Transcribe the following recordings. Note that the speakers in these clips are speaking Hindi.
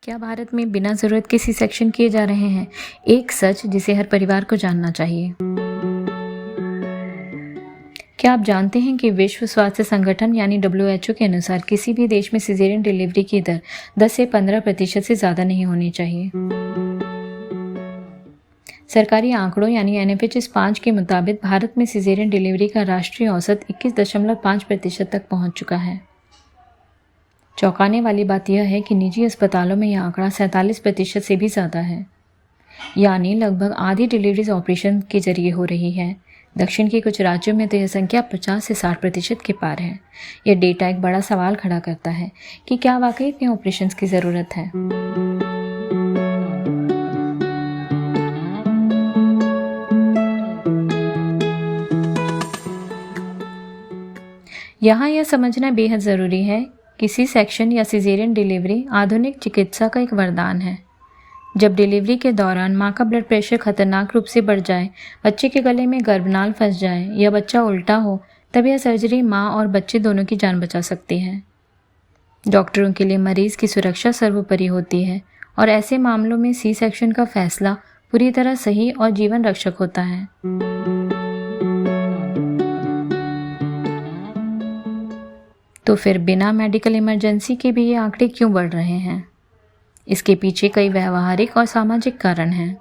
क्या भारत में बिना जरूरत के सी सेक्शन किए जा रहे हैं? एक सच जिसे हर परिवार को जानना चाहिए। क्या आप जानते हैं कि विश्व स्वास्थ्य संगठन यानी WHO के अनुसार किसी भी देश में सिजेरियन डिलीवरी की दर 10 से 15% से ज़्यादा नहीं होनी चाहिए। सरकारी आंकड़ों यानी NFHS 5 के मुताबिक भारत में सिजेरियन डिलीवरी का राष्ट्रीय औसत 21.5% तक पहुंच चुका है। चौंकाने वाली बात यह है कि निजी अस्पतालों में यह आंकड़ा 47% से भी ज़्यादा है, यानी लगभग आधी डिलीवरीज ऑपरेशन के जरिए हो रही है। दक्षिण के कुछ राज्यों में तो यह संख्या 50 से 60% के पार है। यह डेटा एक बड़ा सवाल खड़ा करता है कि क्या वाकई इतने ऑपरेशंस की ज़रूरत है। यहाँ यह समझना बेहद ज़रूरी है कि सी सेक्शन या सिजेरियन डिलीवरी आधुनिक चिकित्सा का एक वरदान है। जब डिलीवरी के दौरान माँ का ब्लड प्रेशर खतरनाक रूप से बढ़ जाए, बच्चे के गले में गर्भनाल फंस जाए या बच्चा उल्टा हो, तब यह सर्जरी माँ और बच्चे दोनों की जान बचा सकती है। डॉक्टरों के लिए मरीज की सुरक्षा सर्वोपरि होती है और ऐसे मामलों में सी सेक्शन का फैसला पूरी तरह सही और जीवन रक्षक होता है। तो फिर बिना मेडिकल इमरजेंसी के भी ये आंकड़े क्यों बढ़ रहे हैं? इसके पीछे कई व्यावहारिक और सामाजिक कारण हैं।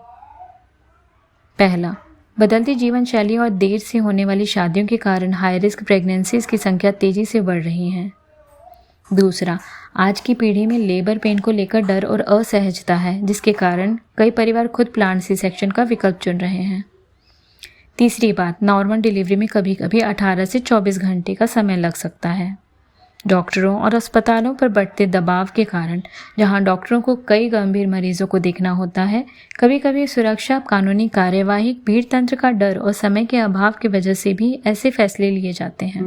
पहला, बदलती जीवन शैली और देर से होने वाली शादियों के कारण हाई रिस्क प्रेगनेंसीज की संख्या तेजी से बढ़ रही है। दूसरा, आज की पीढ़ी में लेबर पेन को लेकर डर और असहजता है, जिसके कारण कई परिवार खुद प्लान्ड सी सेक्शन का विकल्प चुन रहे हैं। तीसरी बात, नॉर्मल डिलीवरी में कभी कभी 18 से 24 घंटे का समय लग सकता है। डॉक्टरों और अस्पतालों पर बढ़ते दबाव के कारण, जहां डॉक्टरों को कई गंभीर मरीजों को देखना होता है, कभी कभी सुरक्षा, कानूनी कार्यवाही, भीड़ तंत्र का डर और समय के अभाव की वजह से भी ऐसे फैसले लिए जाते हैं।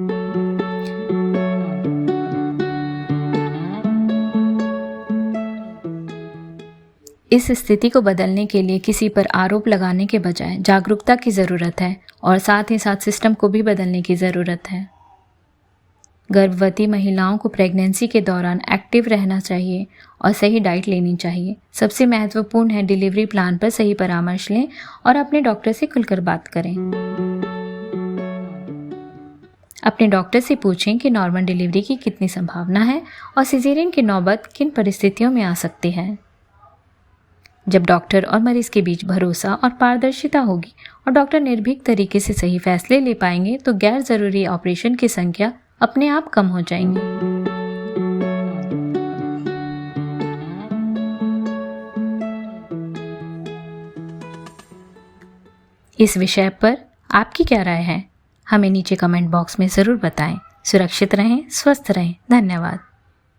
इस स्थिति को बदलने के लिए किसी पर आरोप लगाने के बजाय जागरूकता की ज़रूरत है और साथ ही साथ सिस्टम को भी बदलने की ज़रूरत है। गर्भवती महिलाओं को प्रेगनेंसी के दौरान एक्टिव रहना चाहिए और सही डाइट लेनी चाहिए। सबसे महत्वपूर्ण है डिलीवरी प्लान पर सही परामर्श लें और अपने डॉक्टर से खुलकर बात करें। अपने डॉक्टर से पूछें कि नॉर्मल डिलीवरी की कितनी संभावना है और सिजेरियन की नौबत किन परिस्थितियों में आ सकती है। जब डॉक्टर और मरीज के बीच भरोसा और पारदर्शिता होगी और डॉक्टर निर्भीक तरीके से सही फैसले ले पाएंगे, तो गैर जरूरी ऑपरेशन की संख्या अपने आप कम हो जाएंगी। इस विषय पर आपकी क्या राय है? हमें नीचे कमेंट बॉक्स में ज़रूर बताएं। सुरक्षित रहें, स्वस्थ रहें। धन्यवाद।